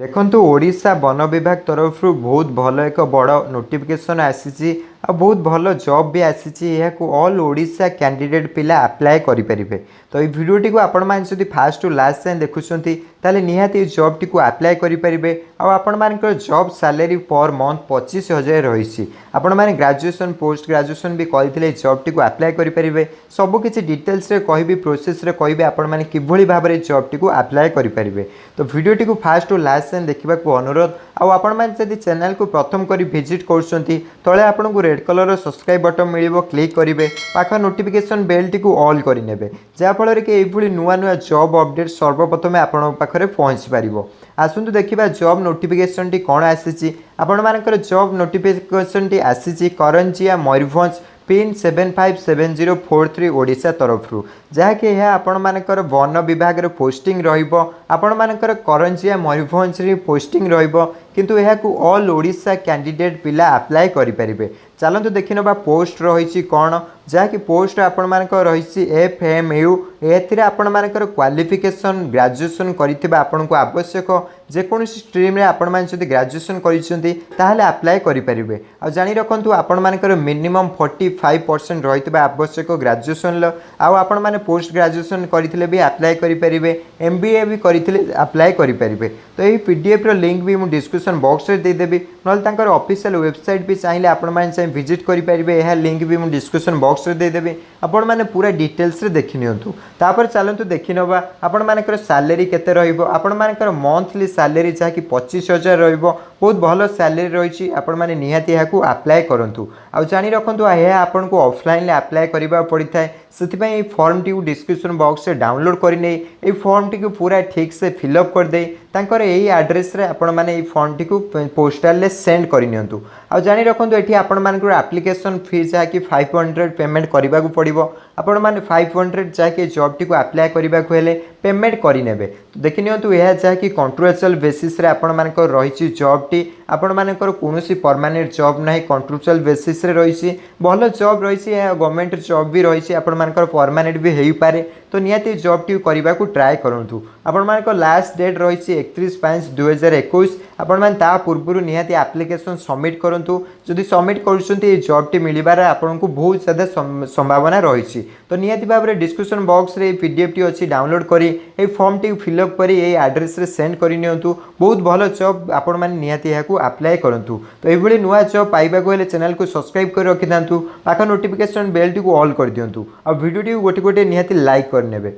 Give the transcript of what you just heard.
देखंतु ओडिशा वन विभाग तरफ बहुत भल एक बड़ नोटिफिकेशन आसी बहुत भल जॉब भी आसी ऑल ओडिशा कैंडिडेट पिला अप्लाई करें। तो ये भिडियोटी को आपण मैंने फास्ट टू लास्ट जाए देखुं ताले निहाती जॉब टी अप्लाई करेंगे। आपण मानकर जॉब सैलरी पर मंथ 25,000 रही। आपण मैंने ग्रेजुएशन पोस्ट ग्रेजुएशन भी करते जॉब टी अप्लाई करेंगे। सबकि डिटेल्स कहि प्रोसेस कहि आपण मैंने किभली भाव में जॉब टी अप्लाई करेंगे। तो भिडियोटी को फास्ट टू लास्ट जाए देखा अनुरोध। आपण मैंने चैनल को प्रथम कर विजिट कर तले आपन को रेड कलर सब्सक्राइब बटन मिल क्लिक करेंगे। पाख नोटिफिकेशन बेल टी ऑल करेंगे जहाँफल कि ये नुआ नुआ जॉब अपडेट सर्वप्रथम आपण पाखे पहुँची पार। आसतु देखा जॉब नोटिफिकेशन टी कौन आसी। आपण मानकर जॉब नोटिफिकेशन टी आसी करंजिया मयूरभंज पिन 757043 ओडिशा तरफ जहाँकि यह आपण मानकर वन विभाग पोस्टिंग आपण मानकर करंजिया मयूरभंज पोस्टिंग किंतु यह ऑल ओडिशा कैंडिडेट पिला अप्लाई करेंगे। चलतु देखी ना पोस्ट रही कौन जहाँकि पोस्ट आपण मानक रही FMU ए आपण मानकर क्वालिफिकेशन ग्रेजुएशन करथिबा आपण को आवश्यक जेकोसी स्ट्रीम रे आपण माने जदि ग्रेजुएशन करिसेंती ताहले अप्लाई करि परिबे। आ जानि रखंतु आपण मानकर मिनिमम 45% रहितबा आवश्यक ग्रेजुएशन ल आ आपण माने पोस्ट ग्रेजुएशन करथिले भी अप्लाई करि परिबे MBA भी करथिले अप्लाई करि परिबे। तो यही PDF रो लिंक भी मु डिस्क्रिप्शन बॉक्स रे दे देबी नल तांकर ऑफिशियल वेबसाइट भी चाहिले आपण माने चाहि विजिट करि परिबे। यह लिंक भी मु डिस्क्रिप्शन बॉक्स रे दे देबी आपण माने पूरा डिटेल्स रे देखि नियंतु। तापर चलंतु देखि नबा आपण मानकर सैलरी केते रहइबो। आपण मानकर मंथली सैलरी जहाँकि 25,000 रहिबो बहुत भल सैलरी रही। आपण माने निहाती याकू अप्लाई करंतु। आ जानि रखंतु यह आपण को ऑफलाइन ले अप्लाई करबा पड़ता है। से फॉर्म टी डिस्क्रिप्शन बॉक्स से डाउनलोड करने ये फॉर्म टी पूरा ठीक से फिलअप कर दे तांकर यही एड्रेस रे आपण माने ये फॉर्म टी पोस्टाल ले सेंड करनियंतु। आ जानि रखंतु एठी आपण मानकर एप्लिकेशन फी जहाँकि 500 पेमेंट करबा को पड़िबो। आपण माने 500 जहाँकि जॉब टी अप्लाई करबा को हेले पेमेंट करिनेबे। तो देखि नियंतु यह जहाँकि कॉन्ट्रैक्चुअल बेसिस रे आपण मानकर रही जॉब टी आपण मानकर कोनोसी परमानेंट जॉब नाही कॉन्ट्रैक्चुअल बेसिस रे रही भल जॉब रही गवर्नमेंट जॉब भी रही आपण मानकर परमानेंट भी हो पारे। तो निहाती जॉब टी करबा को ट्राई करंतु। आपण मानकर लास्ट डेट रही 31/5/2021 आपण माने ता पूर्व निहाती एप्लिकेशन सबमिट करंतु। जदि सबमिट करूछंती जॉब टी मिलिबार आपण को बहुत ज्यादा संभावना रही। तो निहाती भाव में डिस्क्रिप्शन बॉक्स रे PDF टी अच्छी डाउनलोड करी ए फॉर्म टी फिलअप करी ए एड्रेस रे सेंड करनियंतु। बहुत भल जॉब आपण माने निहाती याकू अप्लाई करंतु। तो एभली नुआ जॉब पाइबा को हेले चैनल को सब्सक्राइब कर रखि दांतु। पाखा नोटिफिकेशन बेल टी को ऑल कर दियंतु। आ वीडियो टी गोटे गोटे निहाती लाइक करनेबे।